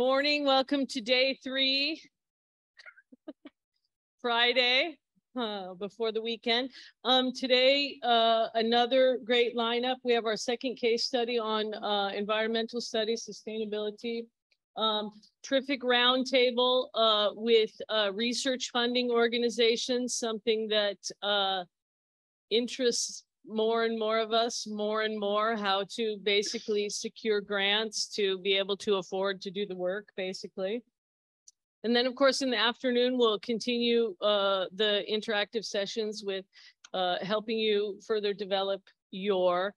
morning. Welcome to day 3, Friday, before the weekend. Today, another great lineup. We have our second case study on environmental studies, sustainability. Terrific roundtable with research funding organizations, something that interests more and more of us, more and more, how to basically secure grants to be able to afford to do the work, basically. And then, of course, in the afternoon, we'll continue the interactive sessions with helping you further develop your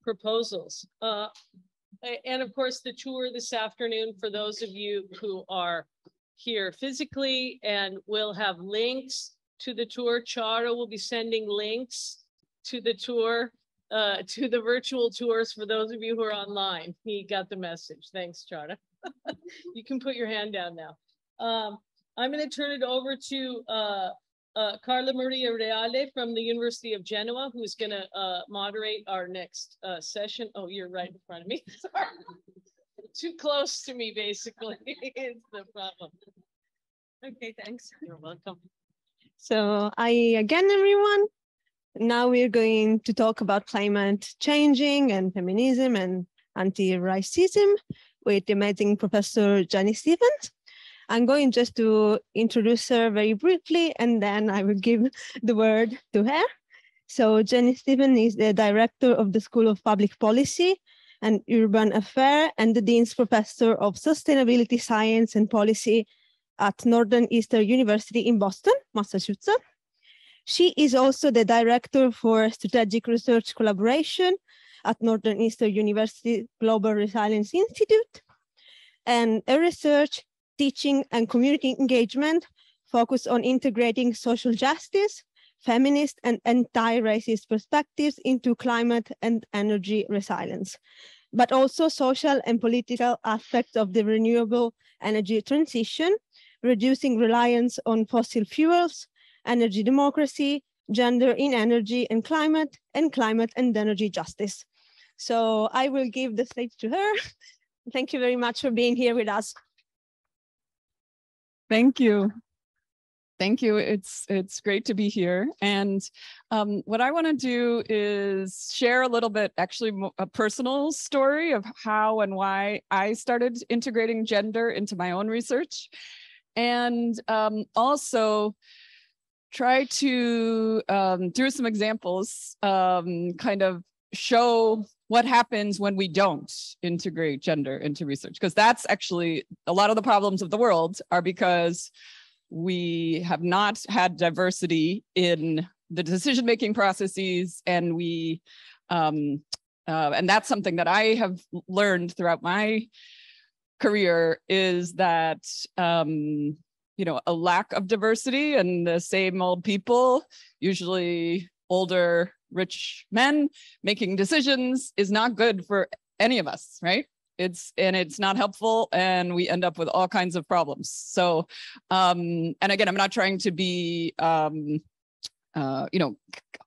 proposals. And of course, the tour this afternoon for those of you who are here physically, and we'll have links to the tour. Chara will be sending links to the tour, to the virtual tours for those of you who are online. He got the message. Thanks, Chara. You can put your hand down now. I'm going to turn it over to Carla Maria Reale from the University of Genoa, who's going to moderate our next session. Oh, you're right in front of me. Sorry. Too close to me, basically, is the problem. Okay, thanks. You're welcome. So again, everyone, now we're going to talk about climate changing and feminism and anti-racism with the amazing Professor Jennie Stephens. I'm going just to introduce her very briefly, and then I will give the word to her. So Jennie Stephens is the director of the School of Public Policy and Urban Affairs and the Dean's Professor of Sustainability Science and Policy at Northeastern University in Boston, Massachusetts. She is also the director for Strategic Research Collaboration at Northeastern University Global Resilience Institute. And her research, teaching, and community engagement focus on integrating social justice, feminist, and anti-racist perspectives into climate and energy resilience, but also social and political aspects of the renewable energy transition, reducing reliance on fossil fuels, energy democracy, gender in energy and climate and energy justice. So I will give the stage to her. Thank you very much for being here with us. Thank you. Thank you. It's great to be here. And what I want to do is share a little bit, actually a personal story of how and why I started integrating gender into my own research. And also try to, through some examples, kind of show what happens when we don't integrate gender into research, because that's actually a lot of the problems of the world are because we have not had diversity in the decision-making processes, and we and that's something that I have learned throughout my career is that you know, a lack of diversity and the same old people, usually older, rich men making decisions, is not good for any of us, right? It's not helpful, and we end up with all kinds of problems. So, and again, I'm not trying to be, you know,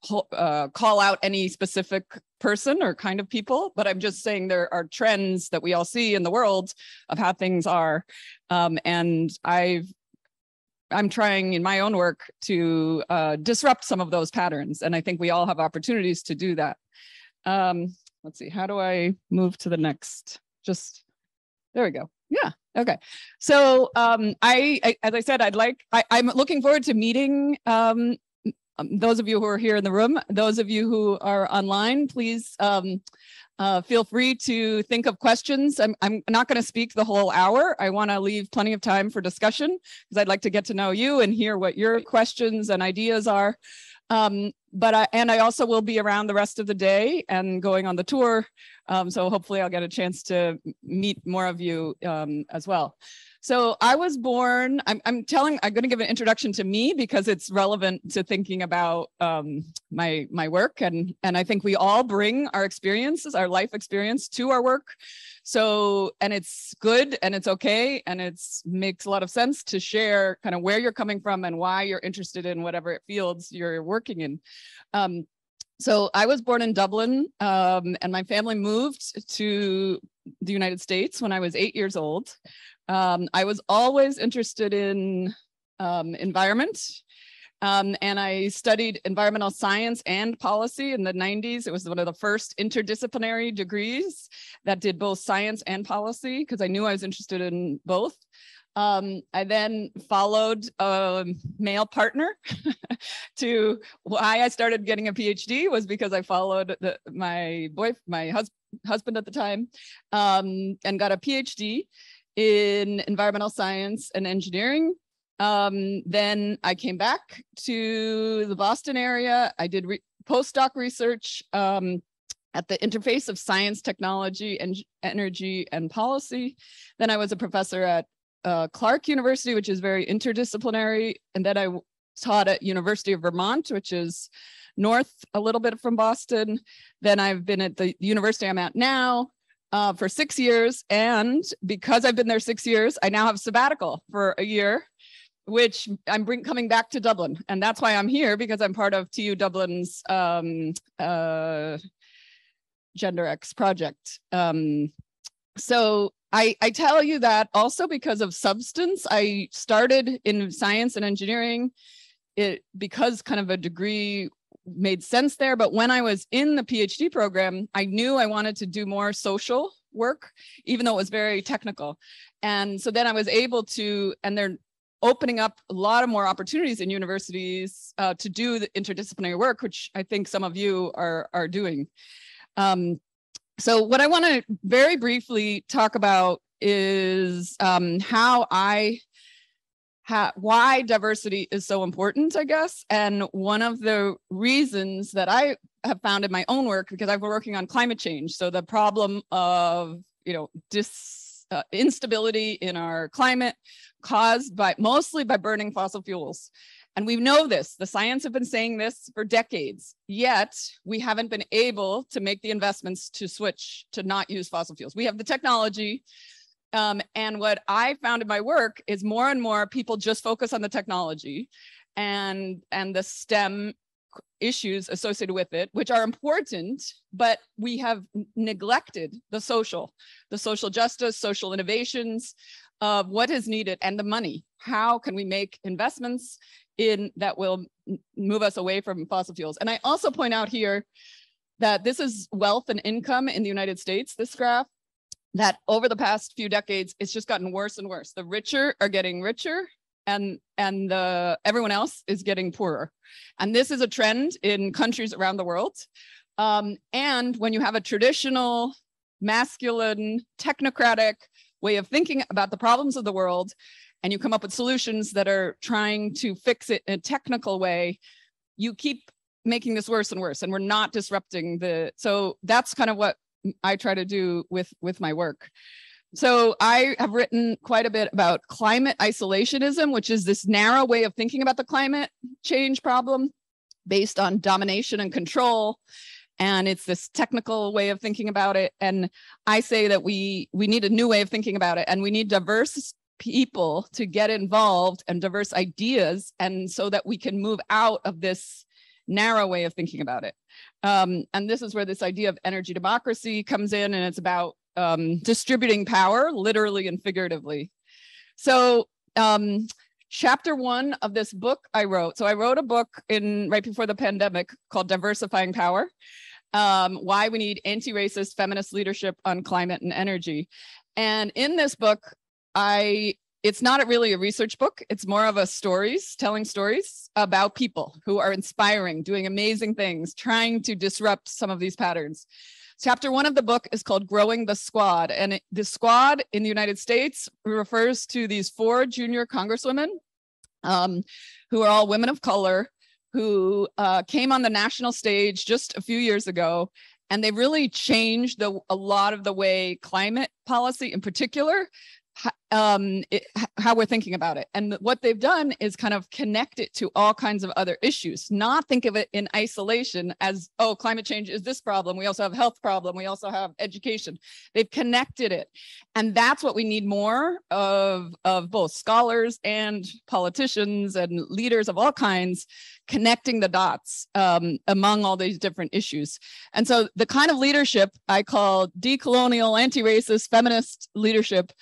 call out any specific person or kind of people, but I'm just saying there are trends that we all see in the world of how things are, and I'm trying in my own work to disrupt some of those patterns. And I think we all have opportunities to do that. Let's see, how do I move to the next? There we go. Yeah, okay. So as I said, I'm looking forward to meeting those of you who are here in the room. Those of you who are online, please feel free to think of questions. I'm not going to speak the whole hour. I want to leave plenty of time for discussion because I'd like to get to know you and hear what your questions and ideas are. But I also will be around the rest of the day and going on the tour. So hopefully I'll get a chance to meet more of you as well. So I was born, I'm going to give an introduction to me because it's relevant to thinking about my work. And I think we all bring our experiences, our life experience to our work. So, and it's good and it's okay. And it makes a lot of sense to share kind of where you're coming from and why you're interested in whatever fields you're working in. So I was born in Dublin, and my family moved to the United States when I was 8 years old. I was always interested in environment, and I studied environmental science and policy in the 90s. It was one of the first interdisciplinary degrees that did both science and policy because I knew I was interested in both. I then followed a male partner to why I started getting a PhD was because I followed my husband at the time, and got a PhD in environmental science and engineering. Then I came back to the Boston area. I did postdoc research at the interface of science, technology, and energy and policy. Then I was a professor at Clark University, which is very interdisciplinary. And then I taught at University of Vermont, which is north a little bit from Boston. Then I've been at the university I'm at now for 6 years. And because I've been there 6 years, I now have sabbatical for a year, which I'm coming back to Dublin. And that's why I'm here, because I'm part of TU Dublin's Gender X project. So I tell you that also because of substance. I started in science and engineering because kind of a degree made sense there. But when I was in the PhD program, I knew I wanted to do more social work, even though it was very technical. And so then I was able to, and they're opening up a lot of more opportunities in universities to do the interdisciplinary work, which I think some of you are doing. So what I want to very briefly talk about is why diversity is so important, I guess. And one of the reasons that I have found in my own work, because I've been working on climate change. So the problem of, instability in our climate caused mostly by burning fossil fuels. And we know this, the science have been saying this for decades, yet we haven't been able to make the investments to switch to not use fossil fuels. We have the technology. And what I found in my work is more and more people just focus on the technology and the STEM issues associated with it, which are important, but we have neglected the social justice, social innovations of what is needed and the money. How can we make investments in that will move us away from fossil fuels? And I also point out here that this is wealth and income in the United States, this graph, that over the past few decades, it's just gotten worse and worse. The richer are getting richer and everyone else is getting poorer. And this is a trend in countries around the world. And when you have a traditional, masculine, technocratic way of thinking about the problems of the world, and you come up with solutions that are trying to fix it in a technical way, you keep making this worse and worse, and we're not disrupting so that's kind of what I try to do with my work. So I have written quite a bit about climate isolationism, which is this narrow way of thinking about the climate change problem based on domination and control. And it's this technical way of thinking about it. And I say that we need a new way of thinking about it, and we need diverse people to get involved and diverse ideas, and so that we can move out of this narrow way of thinking about it. And this is where this idea of energy democracy comes in, and it's about distributing power, literally and figuratively. So chapter 1 of this book I wrote. So I wrote a book right before the pandemic called Diversifying Power, why we need anti-racist feminist leadership on climate and energy. And in this book, it's not really a research book. It's more of telling stories about people who are inspiring, doing amazing things, trying to disrupt some of these patterns. Chapter 1 of the book is called Growing the Squad. And the squad in the United States refers to these 4 junior congresswomen who are all women of color who came on the national stage just a few years ago. And they really changed a lot of the way climate policy in particular how we're thinking about it. And what they've done is kind of connect it to all kinds of other issues, not think of it in isolation as, oh, climate change is this problem. We also have health problem. We also have education. They've connected it. And that's what we need more of both scholars and politicians and leaders of all kinds, connecting the dots among all these different issues. And so the kind of leadership I call decolonial, anti-racist, feminist leadership,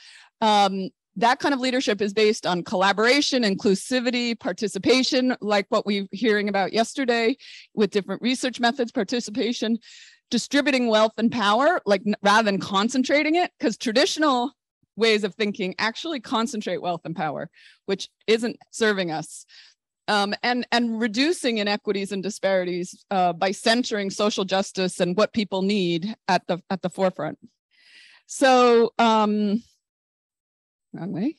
that kind of leadership is based on collaboration, inclusivity, participation, like what we were hearing about yesterday with different research methods, participation, distributing wealth and power, like rather than concentrating it, because traditional ways of thinking actually concentrate wealth and power, which isn't serving us. And reducing inequities and disparities by centering social justice and what people need at the forefront. So, wrong way.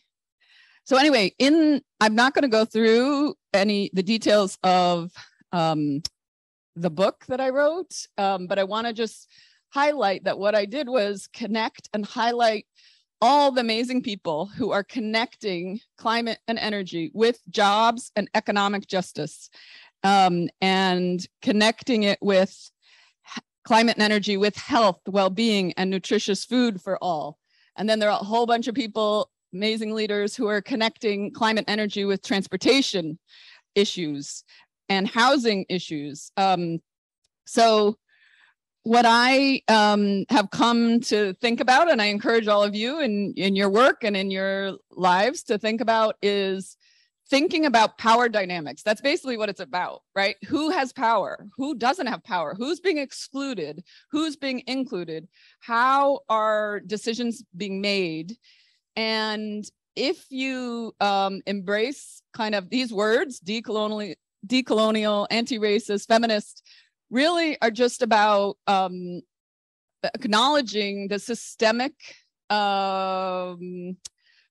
So anyway, I'm not going to go through the details of the book that I wrote, but I want to just highlight that what I did was connect and highlight all the amazing people who are connecting climate and energy with jobs and economic justice, and connecting it with climate and energy with health, well-being, and nutritious food for all. And then there are a whole bunch of people, amazing leaders, who are connecting climate energy with transportation issues and housing issues. So what I have come to think about, and I encourage all of you in your work and in your lives to think about, is thinking about power dynamics. That's basically what it's about, right? Who has power? Who doesn't have power? Who's being excluded? Who's being included? How are decisions being made? And if you embrace kind of these words, decolonial, anti-racist, feminist, really are just about acknowledging the systemic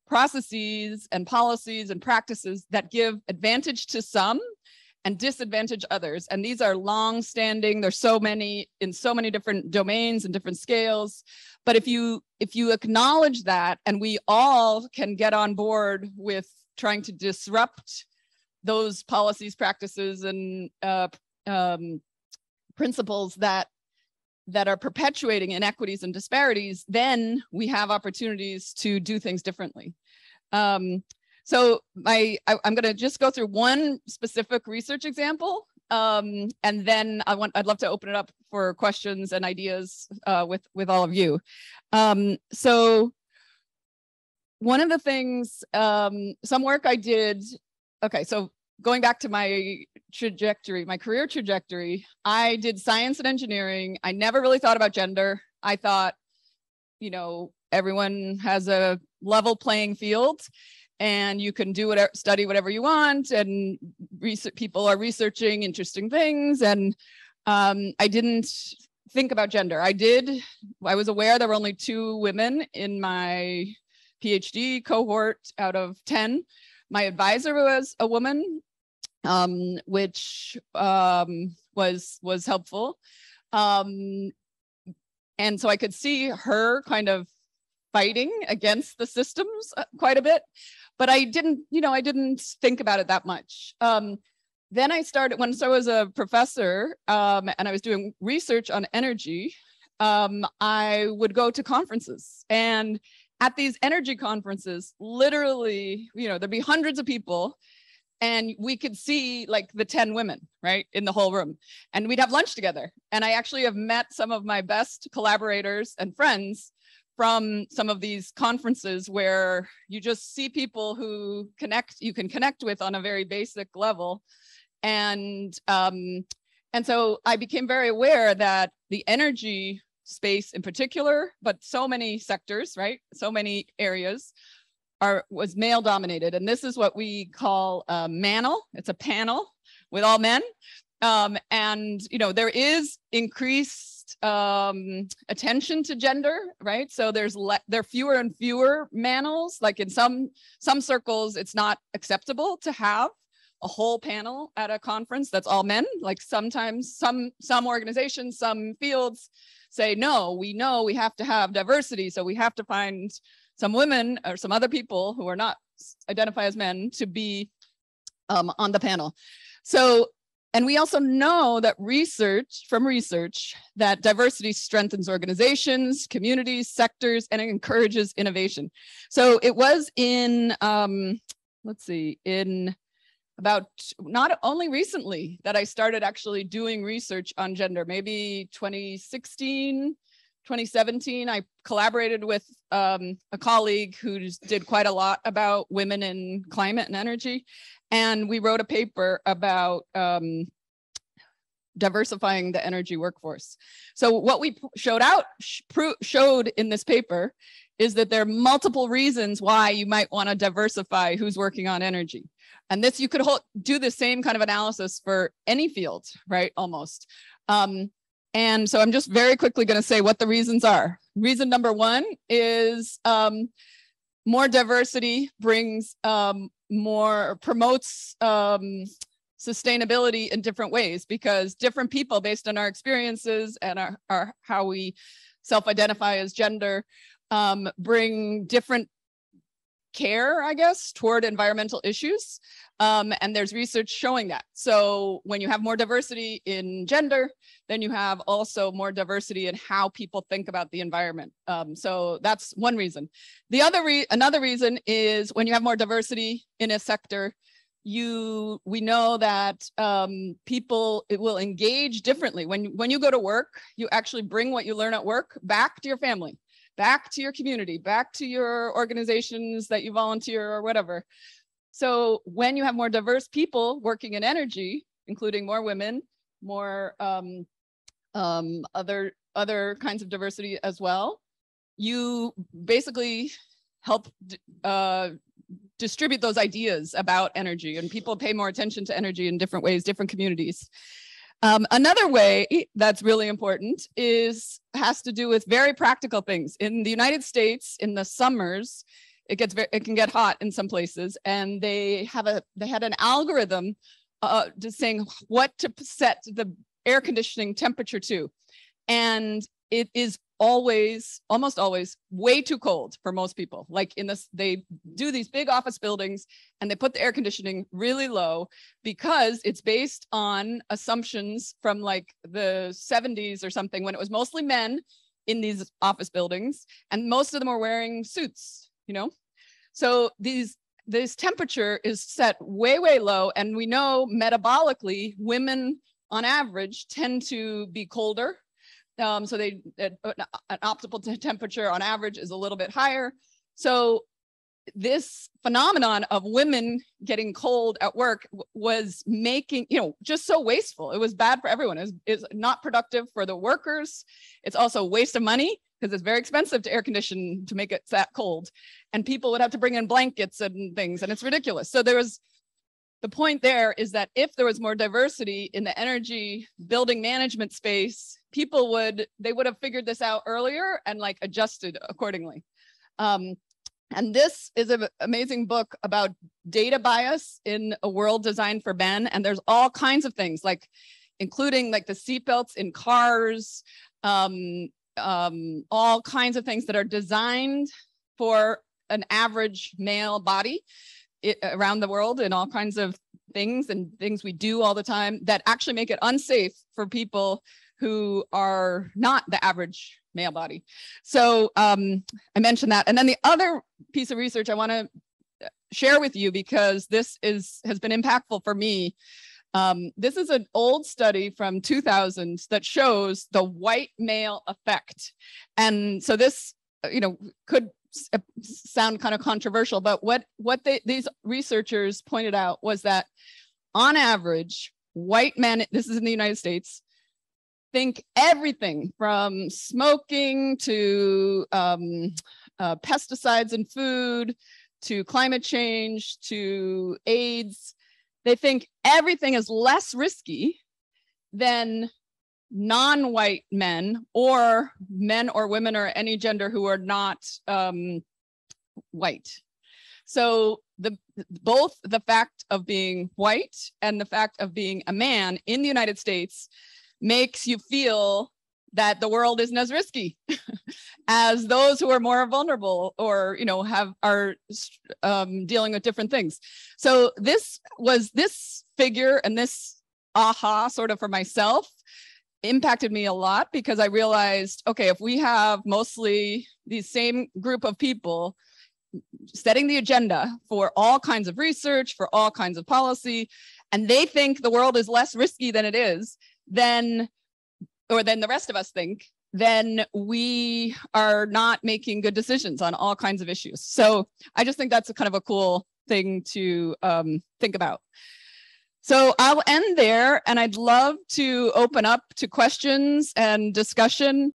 processes and policies and practices that give advantage to some and disadvantage others. And these are long-standing. There's so many in so many different domains and different scales. But if you acknowledge that, and we all can get on board with trying to disrupt those policies, practices, and principles that are perpetuating inequities and disparities, then we have opportunities to do things differently. So I'm going to just go through one specific research example, and then I'd love to open it up for questions and ideas with all of you. So one of the things, some work I did. Okay, so going back to my trajectory, my career trajectory, I did science and engineering. I never really thought about gender. I thought, everyone has a level playing field and you can do whatever, study whatever you want, and people are researching interesting things. And I didn't think about gender. I was aware there were only 2 women in my PhD cohort out of 10. My advisor was a woman, which was helpful. And so I could see her kind of fighting against the systems quite a bit, but I didn't think about it that much. Then I started, when I was a professor and I was doing research on energy, I would go to conferences, and at these energy conferences, literally, there'd be hundreds of people, and we could see like the 10 women, right, in the whole room, and we'd have lunch together. And I actually have met some of my best collaborators and friends from some of these conferences, where you just see people who you can connect with on a very basic level. And so I became very aware that the energy space in particular, but so many sectors, right? So many areas was male dominated. And this is what we call a manel. It's a panel with all men. And, there is increased attention to gender, right? So there are fewer and fewer manels. Like in some circles, it's not acceptable to have a whole panel at a conference that's all men. Like sometimes some organizations, some fields say, no, we know we have to have diversity. So we have to find some women or some other people who are not identify as men to be on the panel. So, and we also know that research that diversity strengthens organizations, communities, sectors, and it encourages innovation. So it was in, let's see, in about not only recently that I started actually doing research on gender, maybe 2016, 2017, I collaborated with a colleague who did quite a lot about women in climate and energy. And we wrote a paper about diversifying the energy workforce. So what we showed in this paper is that there are multiple reasons why you might want to diversify who's working on energy. And this, you could do the same kind of analysis for any field, right? Almost. And so I'm just very quickly going to say what the reasons are. Reason number one is more diversity brings promotes sustainability in different ways, because different people, based on our experiences and our how we self-identify as gender, bring different care, I guess, toward environmental issues. And there's research showing that. So when you have more diversity in gender, then you have also more diversity in how people think about the environment. So that's one reason. Another reason is when you have more diversity in a sector, we know that people will engage differently. When you go to work, you actually bring what you learn at work back to your family, back to your community, back to your organizations that you volunteer or whatever. So when you have more diverse people working in energy, including more women, more other kinds of diversity as well, you basically help distribute those ideas about energy, and people pay more attention to energy in different ways, different communities. Another way that's really important has to do with very practical things. In the United States, in the summers, it can get hot in some places, and they had an algorithm just saying what to set the air conditioning temperature to, and it is almost always way too cold for most people. Like they do these big office buildings and they put the air conditioning really low because it's based on assumptions from like the 70s or something, when it was mostly men in these office buildings and most of them are wearing suits, you know? So this temperature is set way, way low. And we know metabolically, women on average tend to be colder. So an optimal temperature on average is a little bit higher. So this phenomenon of women getting cold at work was making, just so wasteful. It was bad for everyone. It's not productive for the workers. It's also a waste of money because it's very expensive to air condition to make it that cold. And people would have to bring in blankets and things, and it's ridiculous. So the point there is that if there was more diversity in the energy building management space, people would have figured this out earlier and like adjusted accordingly. And this is an amazing book about data bias in a world designed for men. And there's all kinds of things, like including like the seatbelts in cars, all kinds of things that are designed for an average male body around the world, and all kinds of things and things we do all the time that actually make it unsafe for people who are not the average male body. So I mentioned that. And then the other piece of research I want to share with you, because this has been impactful for me. This is an old study from 2000 that shows the white male effect. And so this, could sound kind of controversial, but what these researchers pointed out was that on average, white men, this is in the United States, think everything from smoking to pesticides in food to climate change to AIDS. They think everything is less risky than non-white men or women or any gender who are not white. So both the fact of being white and the fact of being a man in the United States makes you feel that the world isn't as risky as those who are more vulnerable or, you know, are dealing with different things. So this figure and this aha sort of for myself impacted me a lot, because I realized, okay, if we have mostly these same group of people setting the agenda for all kinds of research, for all kinds of policy, and they think the world is less risky than it is, then the rest of us think, then we are not making good decisions on all kinds of issues. So I just think that's a kind of a cool thing to think about. So I'll end there, and I'd love to open up to questions and discussion.